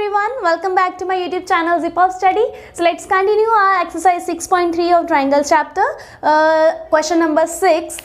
everyone, welcome back to my YouTube channel Zip of Study. So let's continue our exercise 6.3 of triangles chapter. Question number 6.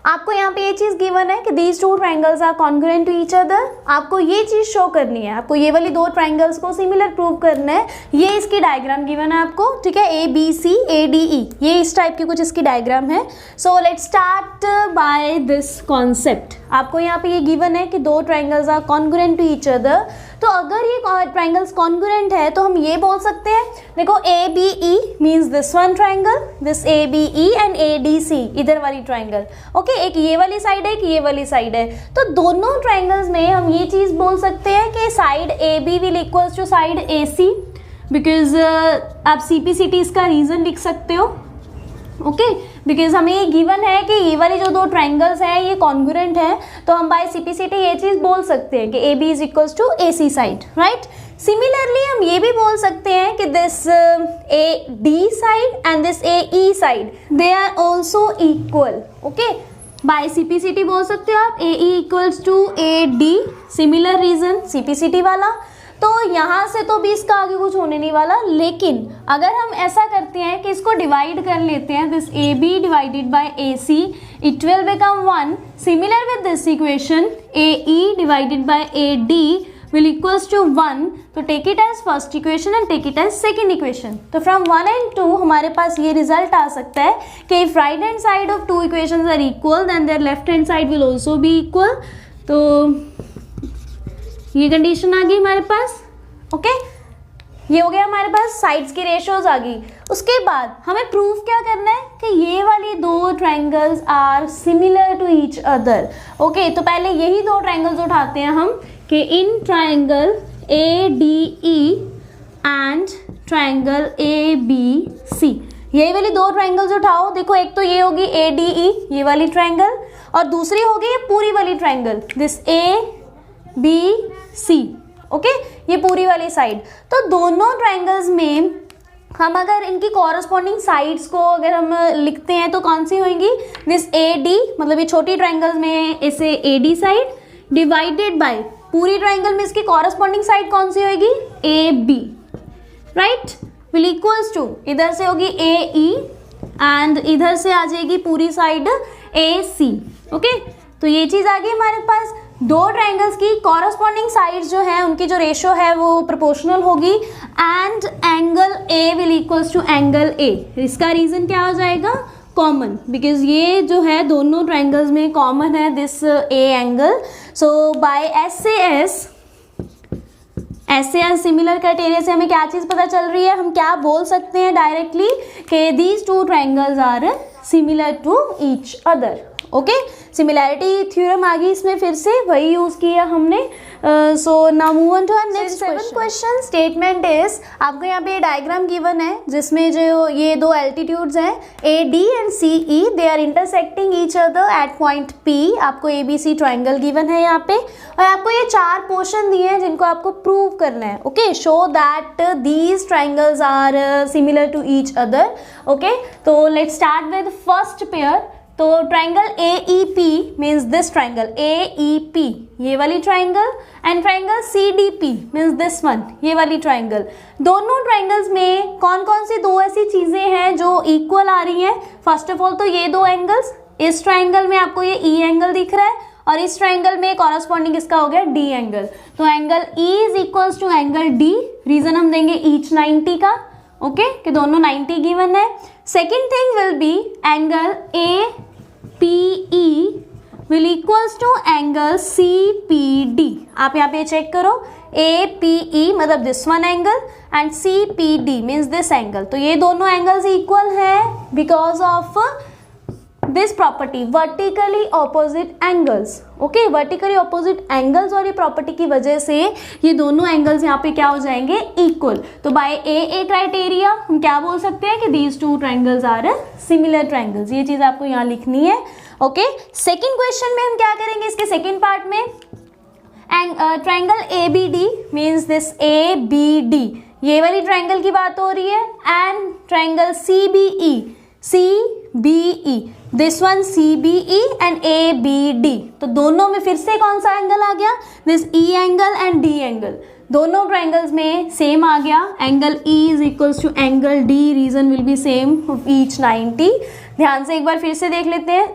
आपको यहाँ पे ये चीज़ given है कि these two triangles are congruent to each other. आपको ये चीज़ show करनी है, आपको ये वाली दो ट्राइंगल्स को सिमिलर प्रूव करना है. ये इसकी डायग्राम गिवन है आपको, ठीक है, ए बी सी ए डी ई, ये इस टाइप की कुछ इसकी डायग्राम है. So let's start by this concept. आपको यहाँ पे ये गिवन है कि दो triangles are congruent to each other. तो अगर ये ट्राइंगल्स कॉन्ग्रुएंट है तो हम ये बोल सकते हैं, देखो A B E means this one triangle, this A B E and A D C, इधर वाली ट्राइंगल. ओके, एक ये वाली साइड है, एक ये वाली साइड है. तो दोनों ट्राइंगल्स में हम ये चीज़ बोल सकते हैं कि side A B will equals to side A C, because आप सी पी सी टी इसका रीज़न लिख सकते हो. ओके, बिकॉज हमें ये गिवन है कि ये वाली जो दो ट्राइंगल्स हैं ये कॉन्ग्रुएंट है, तो हम बाय सीपीसीटी ये चीज़ बोल सकते हैं कि A B is equals to A C side, right. Similarly हम ये भी बोल सकते हैं कि this A D side and this A E side they are also equal. Okay, by CPCT बोल सकते हो आप A E equals to A D, similar reason CPCT वाला. तो यहाँ से तो भी इसका आगे कुछ होने नहीं वाला, लेकिन अगर हम ऐसा करते हैं कि इसको डिवाइड कर लेते हैं, this A B divided by A C, it will become one. Similar with this equation A E divided by A D will equals to 1. तो take it as first equation and take it as second equation. तो from 1 and 2 हमारे पास ये result आ सकता है कि if right hand side of two equations are equal then their left hand side will also be equal. तो ये condition आ गई हमारे पास. ओके, ये हो गया हमारे पास, साइड्स की रेशियोज आ गई. उसके बाद हमें प्रूफ क्या करना है कि ये वाली दो triangles are similar to each other. Okay, तो पहले यही दो ट्राइंगल्स उठाते हैं हम कि in triangle A D E and triangle A B C, यही वाली दो ट्राइंगल्स उठाओ. देखो, एक तो ये होगी ए डी ई, ये वाली ट्राइंगल, और दूसरी होगी ये पूरी वाली triangle, this A B C. Okay, ये पूरी वाली साइड. तो दोनों ट्राइंगल्स में हम अगर इनकी कॉरस्पॉन्डिंग साइड्स को अगर हम लिखते हैं तो कौन सी होंगी, दिस ए डी, मतलब ये छोटी ट्राइंगल्स में इसे A D side divided by पूरी ट्राइंगल में इसकी कॉरस्पॉन्डिंग साइड कौन सी होगी, A B, right, will equals to, इधर से होगी ए ई एंड इधर से आ जाएगी पूरी साइड ए सी. ओके, तो ये चीज़ आ गई हमारे पास. दो ट्राइंगल्स की कॉरस्पॉन्डिंग साइड्स जो है उनकी जो रेशियो है वो प्रोपोर्शनल होगी and angle A will equals to angle A. इसका रीज़न क्या हो जाएगा, कॉमन, बिकॉज ये जो है दोनों ट्राइंगल्स में कॉमन है this A angle. So by S a similar criteria से हमें क्या चीज़ पता चल रही है, हम क्या बोल सकते हैं डायरेक्टली कि these two triangles are similar to each other. Okay, similarity theorem आ गई इसमें, फिर से वही यूज़ किया हमने. So now move on to our next question. Statement is, आपको यहाँ पे डायग्राम गिवन है जिसमें जो ये दो एल्टीट्यूड्स हैं A D and C E, they are intersecting each other at point P. आपको A B C triangle given है यहाँ पे, और आपको ये चार पोर्शन दिए हैं जिनको आपको प्रूव करना है. Okay, show that these triangles are similar to each other. Okay, तो let's start with first pair. तो triangle A E P means this triangle A E P, ये वाली triangle, and triangle C D P means this one, ये वाली triangle. दोनों triangles में कौन कौन सी दो ऐसी चीज़ें हैं जो इक्वल आ रही हैं. फर्स्ट ऑफ ऑल तो ये दो एंगल्स, इस ट्राइंगल में आपको ये ई एंगल दिख रहा है और इस ट्राइंगल में कॉरस्पॉन्डिंग इसका हो गया डी एंगल. तो angle E is equals to angle D. Reason हम देंगे ईच 90 का. ओके, कि दोनों 90 गिवन है. Second thing will be angle A PE will equals to angle CPD. आप यहाँ पे चेक करो, APE मतलब this one angle and CPD means this angle. तो ये दोनों एंगल्स इक्वल है because of this property, vertically opposite angles. Okay, vertically opposite angles और ये प्रॉपर्टी की वजह से ये दोनों एंगल्स यहाँ पे क्या हो जाएंगे, इक्वल. तो बाय ए क्राइटेरिया हम क्या बोल सकते हैं कि these two triangles are similar triangles. ये चीज़ आपको यहाँ लिखनी है. ओके, सेकेंड क्वेश्चन में हम क्या करेंगे, इसके सेकेंड पार्ट में triangle A B D means this A B D, ये वाली ट्राइंगल की बात हो रही है, and triangle C B E, this one C B E and A B D. तो दोनों में फिर से कौन सा एंगल आ गया, this E angle and D angle. दोनों ट्राइंगल्स में सेम आ गया, angle E is equals to angle D, reason will be same of each 90। ध्यान से एक बार फिर से देख लेते हैं,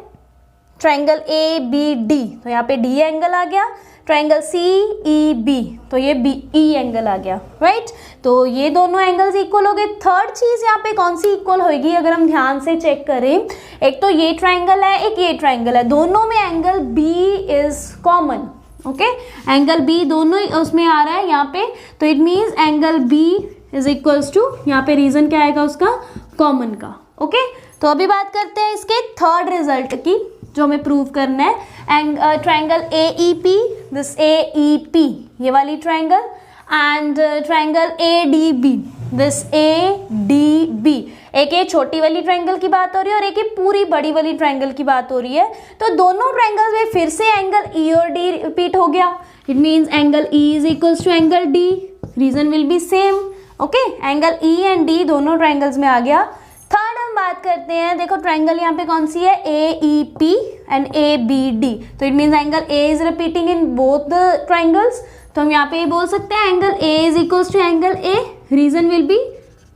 ट्राइंगल ABD, तो यहाँ पे D एंगल आ गया, ट्राइंगल CEB, तो ये BE एंगल आ गया, राइट। तो ये दोनों एंगल्स इक्वल हो गए। थर्ड चीज यहाँ पे कौन सी इक्वल होगी, अगर हम ध्यान से चेक करें, एक तो ये ट्राइंगल है, एक ये ट्राइंगल है, दोनों में angle B is common, okay, angle B दोनों उसमें आ रहा है यहाँ पे, तो it means angle B is equals to, यहाँ पे रीजन क्या आएगा उसका, कॉमन का, ओके। तो अभी बात करते हैं इसके थर्ड रिजल्ट की, जो हमें प्रूव करना है, and triangle AEP, this AEP ये वाली triangle, and triangle ADB, this ADB। एक ये छोटी वाली ट्राइंगल की बात हो रही है और एक ये पूरी बड़ी वाली ट्राइंगल की बात हो रही है। तो दोनों ट्राइंगल्स में फिर से एंगल E और D रिपीट हो गया, it means angle E is equals to angle D, reason will be same, okay, angle E and D दोनों ट्राइंगल्स में आ गया। थर्ड हम बात करते हैं, देखो ट्राइंगल यहाँ पे कौन सी है, AEP एंड ABD, तो it means angle A is repeating in both the triangles, तो हम यहाँ पे ये बोल सकते हैं angle A is equals to angle A, reason will be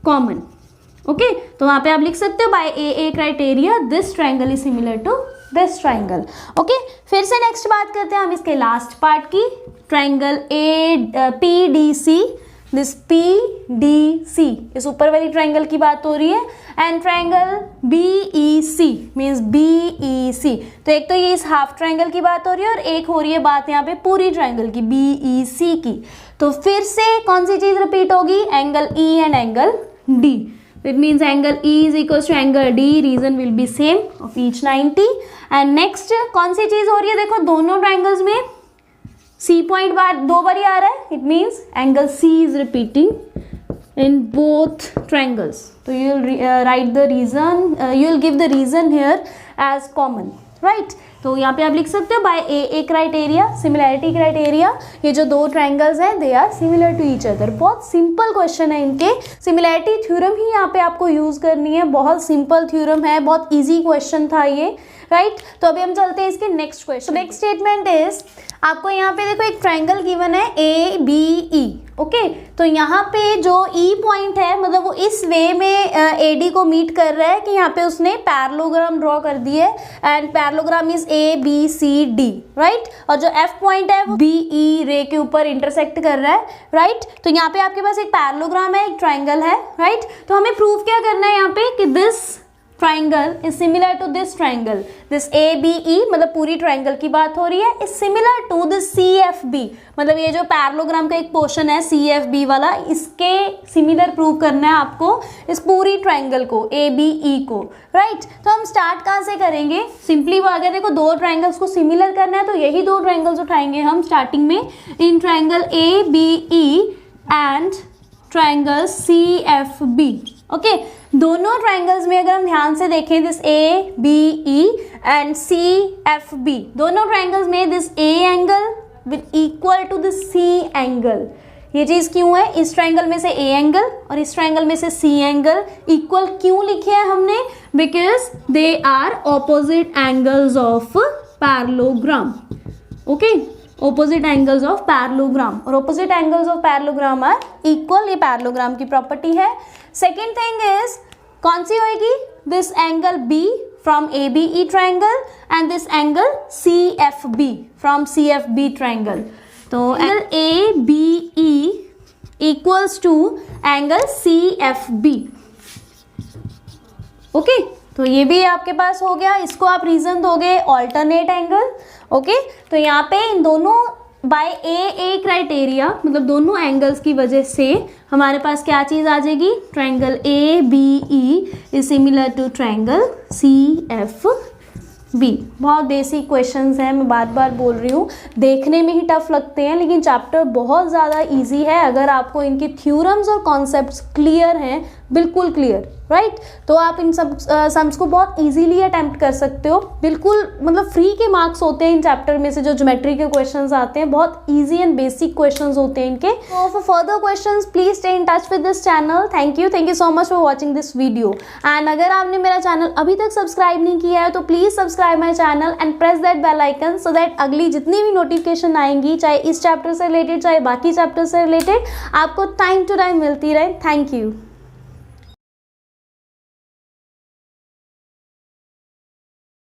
common, okay. तो वहाँ पे आप लिख सकते हो by AA criteria this triangle is similar to this triangle, okay. फिर से नेक्स्ट बात करते हैं हम इसके लास्ट पार्ट की, ट्राइंगल PDC, दिस PDC, इस ऊपर वाली ट्राइंगल की बात हो रही है, and triangle BEC means BEC, तो एक तो ये इस हाफ ट्राइंगल की बात हो रही है और एक हो रही है बात यहाँ पे पूरी ट्राइंगल की, BEC की। तो फिर से कौन सी चीज रिपीट होगी, angle E and angle D, it means angle E is equal to angle D, reason will be same of each 90। And next कौन सी चीज हो रही है, देखो दोनों ट्राइंगल्स में C पॉइंट बार दो बार आ रहा है, it means angle C is repeating in both triangles, so you will write the reason, you will give the reason here as common, right। तो यहाँ पे आप लिख सकते हो by AA criteria, similarity criteria, ये जो दो ट्राइंगल्स हैं they are similar to each other. बहुत सिंपल क्वेश्चन है, इनके सिमिलैरिटी थ्योरम ही यहाँ पे आपको यूज करनी है, बहुत सिंपल थ्योरम है, बहुत इजी क्वेश्चन था ये, राइट। तो अभी हम चलते हैं इसके next question. Next statement is, आपको यहाँ पे देखो एक ट्राइंगल गिवन है ABE, ओके, तो यहाँ पे जो E पॉइंट है, मतलब वो इस वे में AD को मीट कर रहा है कि यहाँ पे उसने पैरेललोग्राम ड्रॉ कर दी है, and parallelogram is ABCD, right. और जो F पॉइंट है वो BE रे के ऊपर इंटरसेक्ट कर रहा है, राइट। तो यहाँ पे आपके पास एक पैरेललोग्राम है, एक ट्राइंगल है, राइट। तो हमें प्रूव क्या करना है यहाँ पे कि this triangle is similar to this triangle, this ABE मतलब पूरी ट्राइंगल की बात हो रही है, is similar to this CFB, मतलब ये जो पैरेललोग्राम का एक पोर्शन है CFB वाला, इसके सिमिलर प्रूव करना है आपको इस पूरी ट्राइंगल को, ABE को, राइट। तो हम स्टार्ट कहाँ से करेंगे, सिंपली वो आ गया, देखो दो ट्राइंगल्स को सिमिलर करना है तो यही दो ट्राइंगल्स उठाएंगे हम स्टार्टिंग में, in triangle ABE and triangle CFB, okay. दोनों ट्राइंगल्स में अगर हम ध्यान से देखें, दिस ABE एंड CFB, दोनों ट्राइंगल्स में this A angle will equal to this C angle. ये चीज क्यों है, इस ट्राइंगल में से A एंगल और इस ट्राइंगल में से C एंगल इक्वल क्यों लिखे हैं हमने, because they are opposite angles of parallelogram, okay, opposite angles of parallelogram, और opposite angles of parallelogram are equal, ये पैरेललोग्राम की प्रॉपर्टी है। सेकेंड थिंग इज, कौन सी होएगी, this angle B from ABE triangle and this angle CFB from CFB triangle, तो angle ABE equals to angle CFB, okay. तो ये भी आपके पास हो गया, इसको आप रीजन दोगे ऑल्टरनेट एंगल, ओके। तो यहाँ पे इन दोनों बाय AA क्राइटेरिया, मतलब दोनों एंगल्स की वजह से हमारे पास क्या चीज आ जाएगी, triangle ABE is similar to triangle CFB। बहुत बेसिक क्वेश्चंस हैं, मैं बार बार बोल रही हूँ, देखने में ही टफ लगते हैं लेकिन चैप्टर बहुत ज़्यादा इजी है, अगर आपको इनके थ्योरम्स और कॉन्सेप्ट्स क्लियर हैं बिल्कुल क्लियर, राइट। तो आप इन सब सम्स को बहुत इजीली अटेम्प्ट कर सकते हो, बिल्कुल मतलब फ्री के मार्क्स होते हैं इन चैप्टर में से जो ज्योमेट्री के क्वेश्चंस आते हैं, बहुत इजी एंड बेसिक क्वेश्चंस होते हैं इनके। तो for further questions please stay in touch with this channel. Thank you so much for watching this video. And अगर आपने मेरा चैनल अभी तक सब्सक्राइब नहीं किया है तो please subscribe my channel and press that bell icon so that अगली जितनी भी नोटिफिकेशन आएंगी, चाहे इस चैप्टर से रिलेटेड चाहे बाकी चैप्टर से रिलेटेड, आपको टाइम टू टाइम मिलती रहे। Thank you.